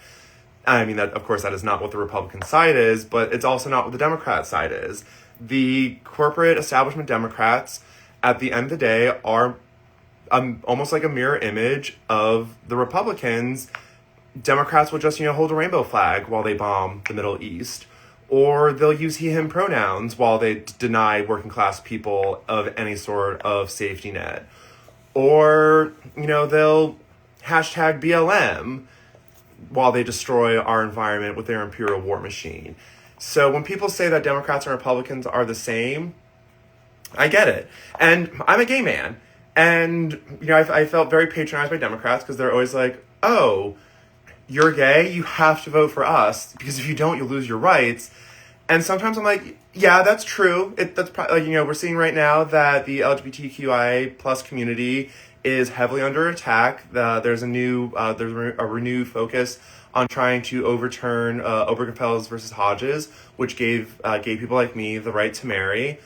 I mean, of course, that is not what the Republican side is, but it's also not what the Democrat side is. The corporate establishment Democrats, at the end of the day, are almost like a mirror image of the Republicans. Democrats will just, hold a rainbow flag while they bomb the Middle East, or they'll use he, him pronouns while they deny working class people of any sort of safety net, or, they'll hashtag BLM while they destroy our environment with their imperial war machine. So when people say that Democrats and Republicans are the same, I get it. And I'm a gay man. And, I felt very patronized by Democrats because they're always like, oh, you're gay, you have to vote for us because if you don't, you'll lose your rights. And sometimes I'm like, yeah, that's true. That's probably, we're seeing right now that the LGBTQIA plus community is heavily under attack. There's a renewed focus on trying to overturn Obergefell versus Hodges, which gave gay people like me the right to marry.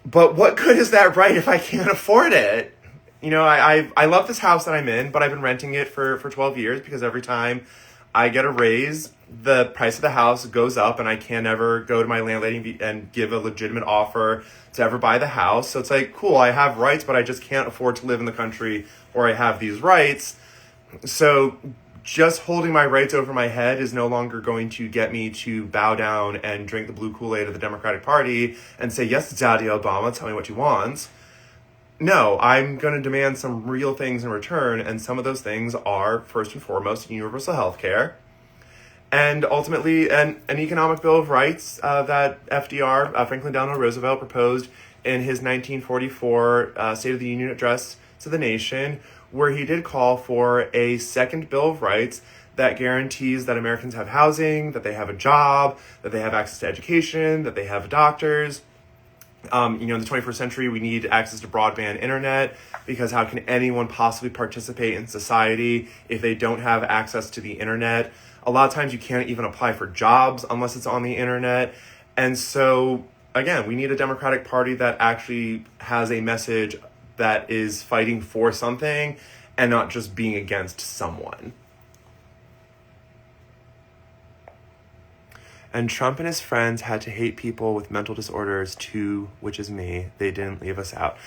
But what good is that right if I can't afford it? I love this house that I'm in, but I've been renting it for 12 years because every time I get a raise, the price of the house goes up and I can't ever go to my landlady and give a legitimate offer to ever buy the house. So it's cool, I have rights, but I just can't afford to live in the country where I have these rights. So just holding my rights over my head is no longer going to get me to bow down and drink the blue Kool-Aid of the Democratic Party and say, yes, Daddy Obama, tell me what you want. No, I'm going to demand some real things in return, and some of those things are, first and foremost, universal health care, and ultimately an economic bill of rights that FDR, Franklin Delano Roosevelt, proposed in his 1944 State of the Union address to the nation, where he did call for a second Bill of Rights that guarantees that Americans have housing, that they have a job, that they have access to education, that they have doctors. In the 21st century, we need access to broadband internet, because how can anyone possibly participate in society if they don't have access to the internet? A lot of times you can't even apply for jobs unless it's on the internet. And so, again, we need a Democratic Party that actually has a message that is fighting for something and not just being against someone. And Trump and his friends had to hate people with mental disorders too, which is me. They didn't leave us out.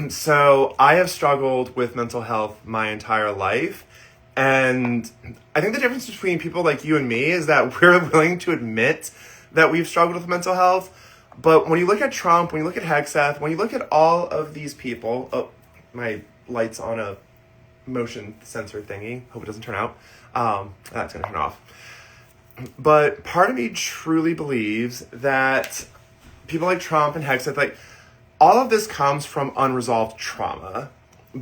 So I have struggled with mental health my entire life. And I think the difference between people like you and me is that we're willing to admit that we've struggled with mental health. But when you look at Trump, when you look at Hegseth, when you look at all of these people, oh, my light's on a motion sensor thingy. Hope it doesn't turn out. That's going to turn off. But part of me truly believes that people like Trump and Hegseth, like, all of this comes from unresolved trauma.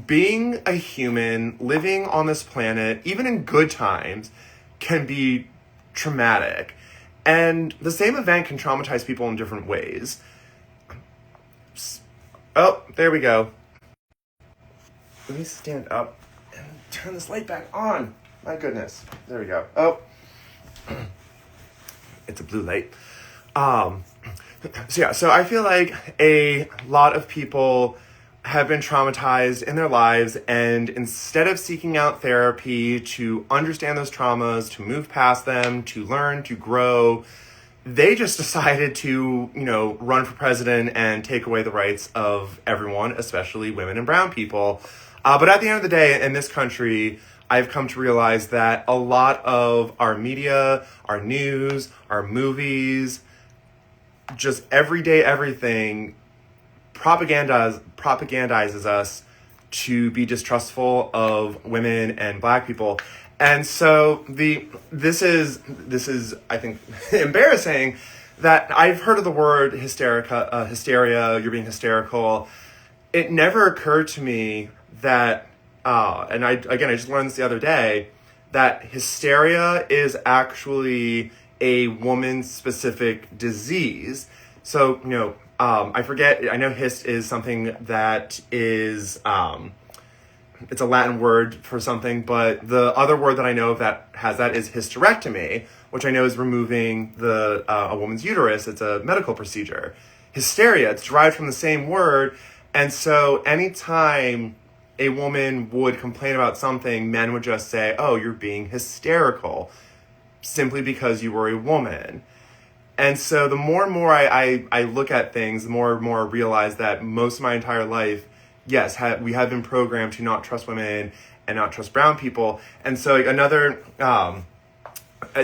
Being a human, living on this planet, even in good times, can be traumatic. And the same event can traumatize people in different ways. Oh, there we go. Let me stand up and turn this light back on. My goodness. There we go. Oh. It's a blue light. So I feel like a lot of people have been traumatized in their lives, and instead of seeking out therapy to understand those traumas, to move past them, to learn, to grow, they just decided to, run for president and take away the rights of everyone, especially women and brown people. But at the end of the day, in this country, I've come to realize that a lot of our media, our news, our movies, just everyday everything propagandizes us to be distrustful of women and black people. And so this is I think embarrassing that I've heard of the word hysteria, you're being hysterical. It never occurred to me that and I just learned this the other day, that hysteria is actually a woman-specific disease. So, I forget, I know hyst is something that is, it's a Latin word for something, but the other word that I know that has that is hysterectomy, which I know is removing a woman's uterus. It's a medical procedure. Hysteria, it's derived from the same word, and so anytime a woman would complain about something, men would just say, oh, you're being hysterical, simply because you were a woman. And so the more and more I look at things, the more and more I realize that most of my entire life, yes, we have been programmed to not trust women and not trust brown people. And so another,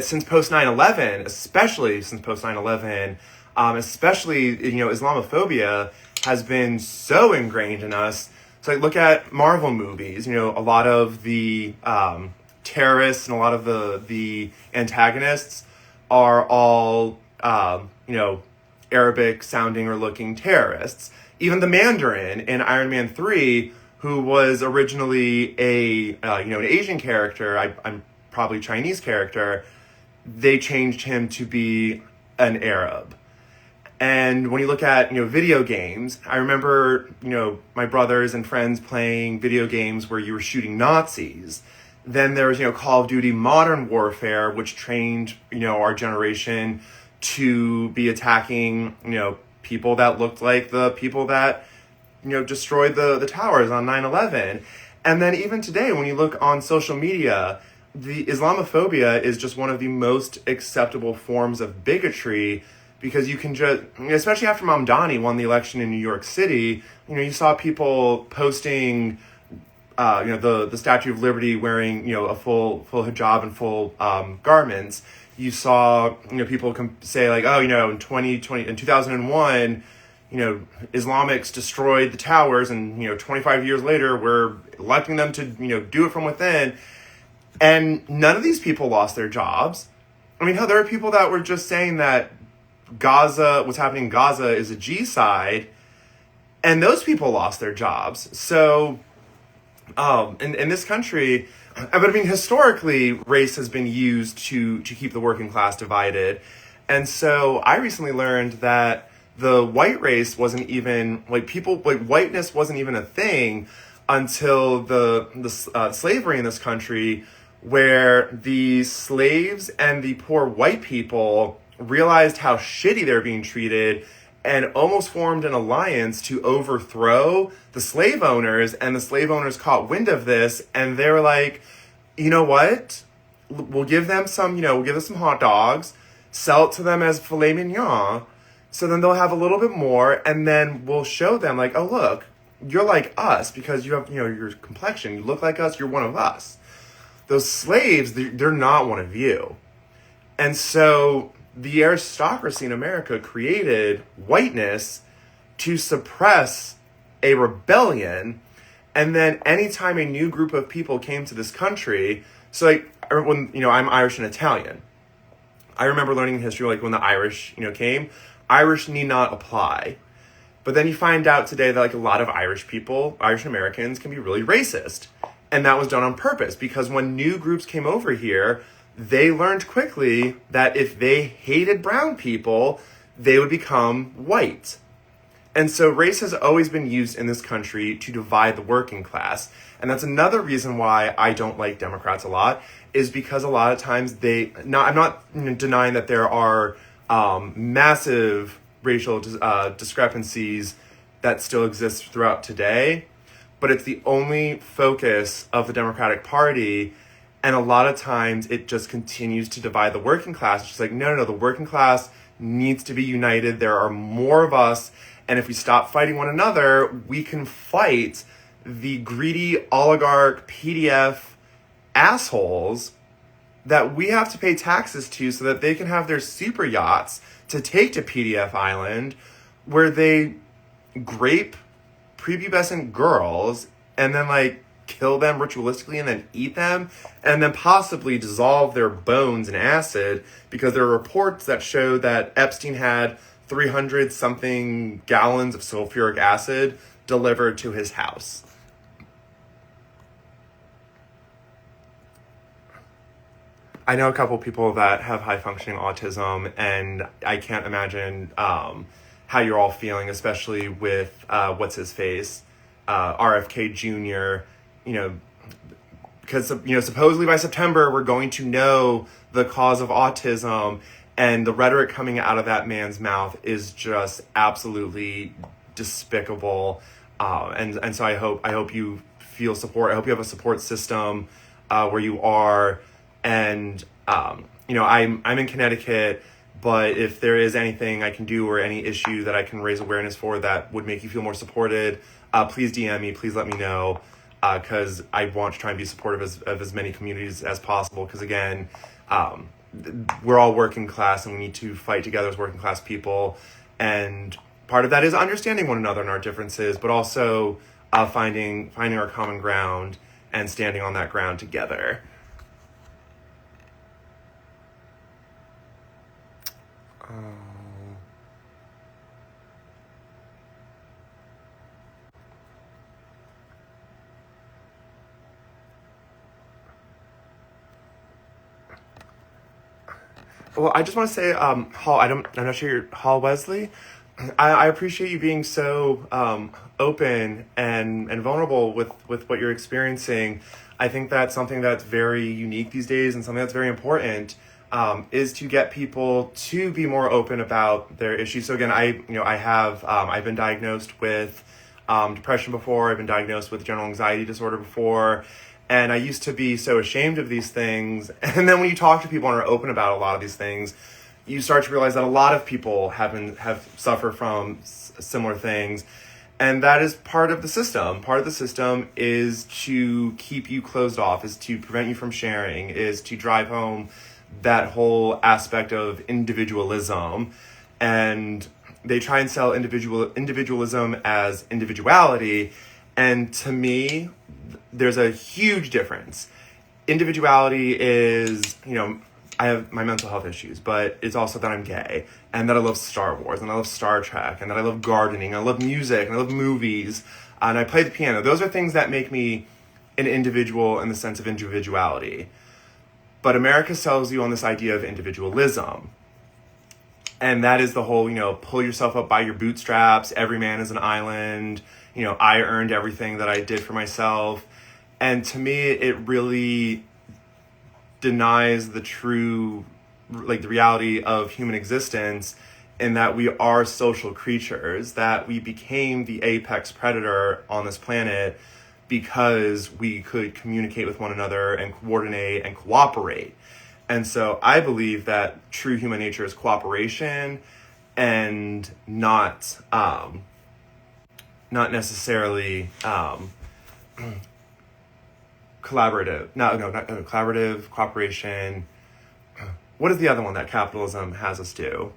since post 9/11, especially since post 9/11, especially, Islamophobia has been so ingrained in us. So look at Marvel movies, a lot of the terrorists and a lot of the antagonists are all, Arabic sounding or looking terrorists. Even the Mandarin in Iron Man 3, who was originally an Asian character, I'm probably Chinese character, they changed him to be an Arab. And when you look at, video games, I remember, my brothers and friends playing video games where you were shooting Nazis. Then there was, Call of Duty Modern Warfare, which trained, our generation to be attacking, people that looked like the people that, destroyed the towers on 9/11. And then even today, when you look on social media, the Islamophobia is just one of the most acceptable forms of bigotry, because you can just, especially after Mamdani won the election in New York City, you saw people posting, the Statue of Liberty wearing, a full hijab and full garments. You saw, people say like, oh, in 2001, Islamics destroyed the towers, and 25 years later, we're electing them to, do it from within. And none of these people lost their jobs. I mean, hell, there are people that were just saying that Gaza, what's happening in Gaza is a G-side, and those people lost their jobs. So, in this country, but I mean, historically, race has been used to keep the working class divided. And so I recently learned that the white race wasn't even, whiteness wasn't even a thing until the slavery in this country, where the slaves and the poor white people realized how shitty they're being treated and almost formed an alliance to overthrow the slave owners. And the slave owners caught wind of this, and they were like, you know what? We'll give them some, we'll give them some hot dogs, sell it to them as filet mignon, so then they'll have a little bit more, and then we'll show them like, oh, look, you're like us because you have, your complexion, you look like us, you're one of us. Those slaves, they're not one of you. And so the aristocracy in America created whiteness to suppress a rebellion. And then anytime a new group of people came to this country, so like when, I'm Irish and Italian. I remember learning in history, like when the Irish, came, Irish need not apply. But then you find out today that like a lot of Irish people, Irish Americans, can be really racist. And that was done on purpose because when new groups came over here, they learned quickly that if they hated brown people, they would become white. And so race has always been used in this country to divide the working class. And that's another reason why I don't like Democrats a lot, is because a lot of times I'm not denying that there are massive racial discrepancies that still exist throughout today, but it's the only focus of the Democratic Party. And a lot of times it just continues to divide the working class. It's just like, no, the working class needs to be united. There are more of us. And if we stop fighting one another, we can fight the greedy oligarch PDF assholes that we have to pay taxes to so that they can have their super yachts to take to PDF Island, where they grape prepubescent girls and then like kill them ritualistically and then eat them and then possibly dissolve their bones in acid, because there are reports that show that Epstein had 300 something gallons of sulfuric acid delivered to his house. I know a couple people that have high functioning autism, and I can't imagine how you're all feeling, especially with what's his face, RFK Jr. Because supposedly by September we're going to know the cause of autism, and the rhetoric coming out of that man's mouth is just absolutely despicable. And so I hope you feel support. I hope you have a support system where you are. And, I'm in Connecticut, but if there is anything I can do or any issue that I can raise awareness for that would make you feel more supported, please DM me, please let me know, because I want to try and be supportive of as many communities as possible. Because again, we're all working class and we need to fight together as working class people. And part of that is understanding one another and our differences, but also finding our common ground and standing on that ground together. Well, I just want to say, Hall, I'm not sure you're Hall Wesley. I appreciate you being so open and vulnerable with what you're experiencing. I think that's something that's very unique these days, and something that's very important is to get people to be more open about their issues. So again, I've been diagnosed with depression before. I've been diagnosed with general anxiety disorder before. And I used to be so ashamed of these things. And then when you talk to people and are open about a lot of these things, you start to realize that a lot of people have suffered from similar things. And that is part of the system. Part of the system is to keep you closed off, is to prevent you from sharing, is to drive home that whole aspect of individualism. And they try and sell individualism as individuality. And to me, there's a huge difference. Individuality is, I have my mental health issues, but it's also that I'm gay, and that I love Star Wars, and I love Star Trek, and that I love gardening, and I love music, and I love movies, and I play the piano. Those are things that make me an individual in the sense of individuality. But America sells you on this idea of individualism. And that is the whole, pull yourself up by your bootstraps, every man is an island, I earned everything that I did for myself. And to me, it really denies the true, the reality of human existence, in that we are social creatures, that we became the apex predator on this planet because we could communicate with one another and coordinate and cooperate. And so I believe that true human nature is cooperation and not necessarily collaborative. Not collaborative, cooperation. what is the other one that capitalism has us do?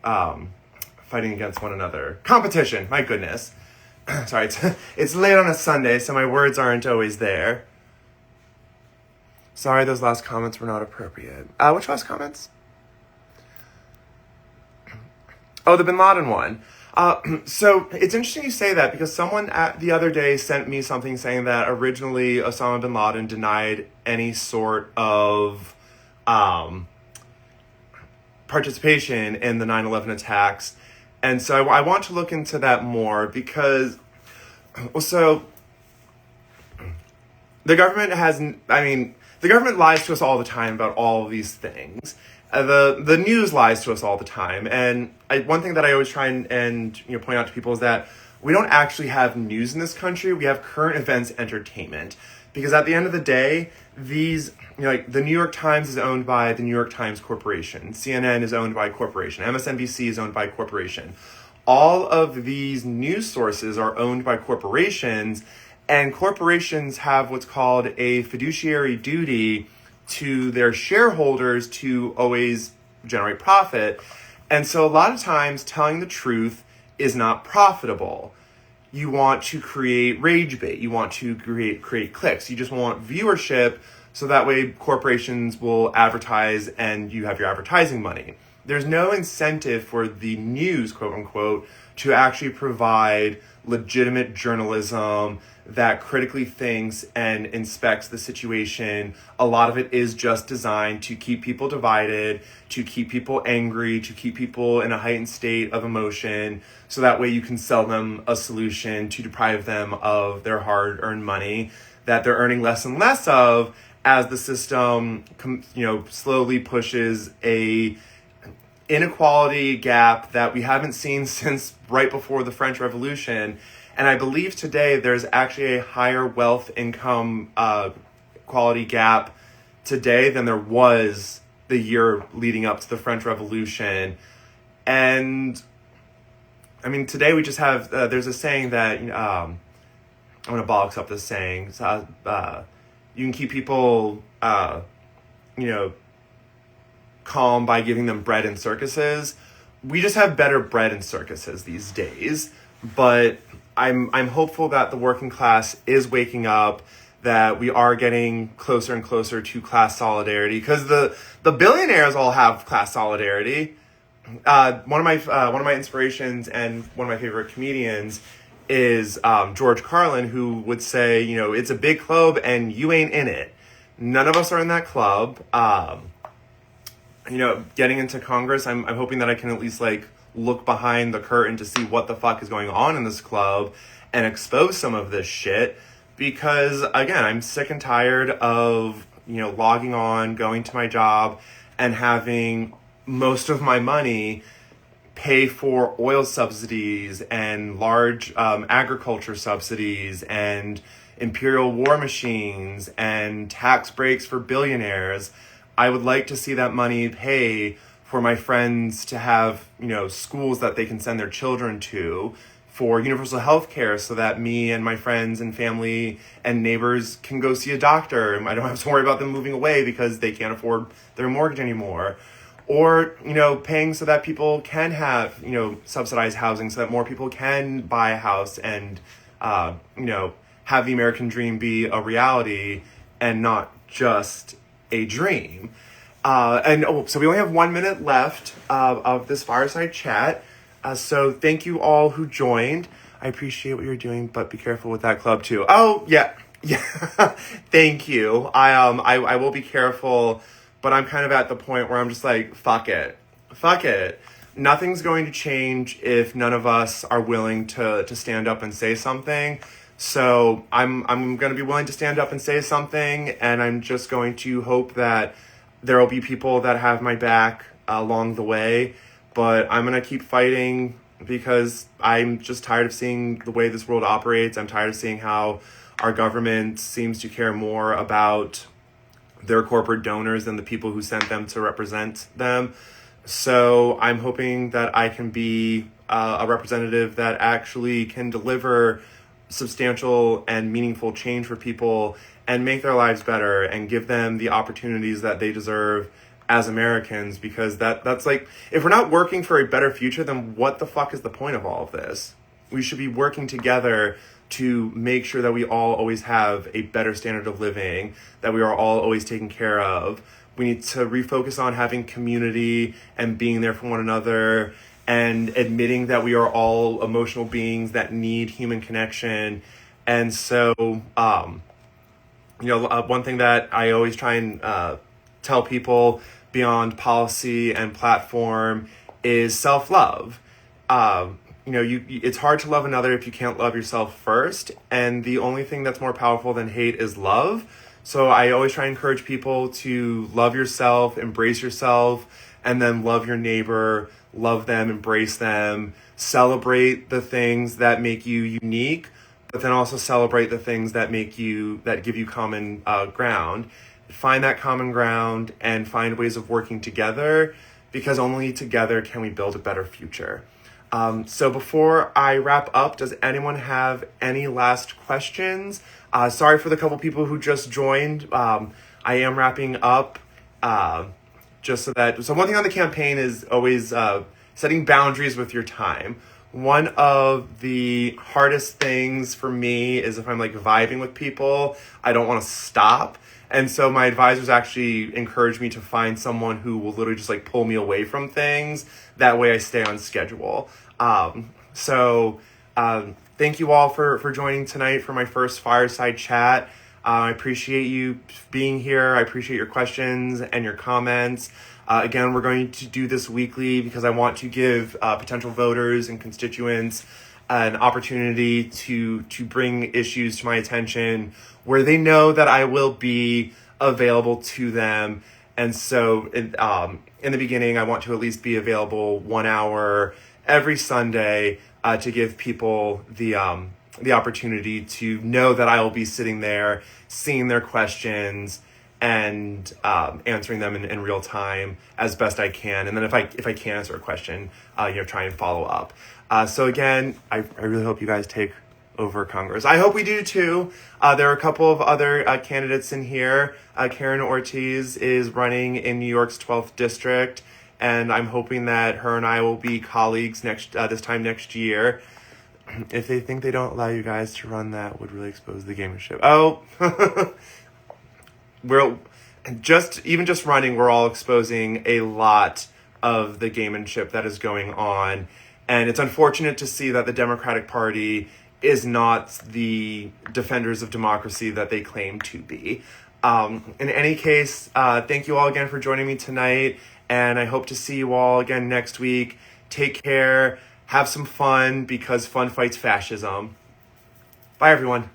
Fighting against one another. Competition, my goodness. Sorry, it's late on a Sunday, so my words aren't always there. Sorry, those last comments were not appropriate. Which last comments? Oh, the Bin Laden one. So it's interesting you say that, because someone the other day sent me something saying that originally Osama bin Laden denied any sort of participation in the 9/11 attacks. And so I want to look into that more, because, so the government the government lies to us all the time about all of these things. The news lies to us all the time. And one thing that I always try and point out to people is that we don't actually have news in this country. We have current events entertainment. Because at the end of the day, these, like the New York Times is owned by the New York Times Corporation. CNN is owned by a corporation. MSNBC is owned by a corporation. All of these news sources are owned by corporations, and corporations have what's called a fiduciary duty to their shareholders to always generate profit. And so a lot of times telling the truth is not profitable. You want to create rage bait. You want to create clicks. You just want viewership, so that way corporations will advertise and you have your advertising money. There's no incentive for the news, quote unquote, to actually provide legitimate journalism that critically thinks and inspects the situation. A lot of it is just designed to keep people divided, to keep people angry, to keep people in a heightened state of emotion, so that way you can sell them a solution to deprive them of their hard-earned money that they're earning less and less of, as the system slowly pushes a inequality gap that we haven't seen since right before the French Revolution. And I believe today there's actually a higher wealth income quality gap today than there was the year leading up to the French Revolution. And I mean, today we just have, there's a saying that, I'm going to box up this saying. You can keep people, calm by giving them bread in circuses. We just have better bread in circuses these days. But I'm hopeful that the working class is waking up, that we are getting closer and closer to class solidarity, because the billionaires all have class solidarity. One of my inspirations and one of my favorite comedians is George Carlin, who would say, it's a big club and you ain't in it. None of us are in that club. Getting into Congress, I'm hoping that I can at least look behind the curtain to see what the fuck is going on in this club and expose some of this shit. Because again, I'm sick and tired of, logging on, going to my job and having most of my money pay for oil subsidies and large agriculture subsidies and imperial war machines and tax breaks for billionaires. I would like to see that money pay for my friends to have, schools that they can send their children to, for universal health care so that me and my friends and family and neighbors can go see a doctor. And I don't have to worry about them moving away because they can't afford their mortgage anymore. Or, paying so that people can have, subsidized housing so that more people can buy a house and, have the American dream be a reality and not just a dream. So we only have 1 minute left of this fireside chat. So thank you all who joined. I appreciate what you're doing, but be careful with that club too. Oh, yeah. Thank you. I will be careful, but I'm kind of at the point where I'm just like, fuck it. Nothing's going to change if none of us are willing to stand up and say something. So I'm going to be willing to stand up and say something, and I'm just going to hope that there will be people that have my back along the way. But I'm going to keep fighting because I'm just tired of seeing the way this world operates. I'm tired of seeing how our government seems to care more about their corporate donors than the people who sent them to represent them. So I'm hoping that I can be a representative that actually can deliver substantial and meaningful change for people and make their lives better and give them the opportunities that they deserve as Americans, because that's like, if we're not working for a better future, then what the fuck is the point of all of this? We should be working together to make sure that we all always have a better standard of living, that we are all always taken care of. We need to refocus on having community and being there for one another, and admitting that we are all emotional beings that need human connection. And so, one thing that I always try and tell people beyond policy and platform is self-love. It's hard to love another if you can't love yourself first. And the only thing that's more powerful than hate is love. So I always try and encourage people to love yourself, embrace yourself, and then love your neighbor, love them, embrace them, celebrate the things that make you unique, but then also celebrate the things that give you common ground. Find that common ground and find ways of working together, because only together can we build a better future. So before I wrap up, does anyone have any last questions? Sorry for the couple people who just joined. I am wrapping up, so one thing on the campaign is always setting boundaries with your time. One of the hardest things for me is if I'm like vibing with people, I don't want to stop. And so my advisors actually encourage me to find someone who will literally just like pull me away from things. That way I stay on schedule. Thank you all for joining tonight for my first fireside chat. I appreciate you being here. I appreciate your questions and your comments. Again, we're going to do this weekly because I want to give potential voters and constituents an opportunity to bring issues to my attention where they know that I will be available to them. And so in the beginning, I want to at least be available 1 hour every Sunday to give people the opportunity to know that I will be sitting there, seeing their questions, and answering them in real time as best I can. And then if I can't answer a question, try and follow up. So again, I really hope you guys take over Congress. I hope we do too. There are a couple of other candidates in here. Karen Ortiz is running in New York's 12th district, and I'm hoping that her and I will be colleagues this time next year. If they think they don't allow you guys to run, that would really expose the gamership. Oh, we're just running, we're all exposing a lot of the gamemanship that is going on. And it's unfortunate to see that the Democratic Party is not the defenders of democracy that they claim to be. In any case, thank you all again for joining me tonight. And I hope to see you all again next week. Take care. Have some fun, because fun fights fascism. Bye, everyone.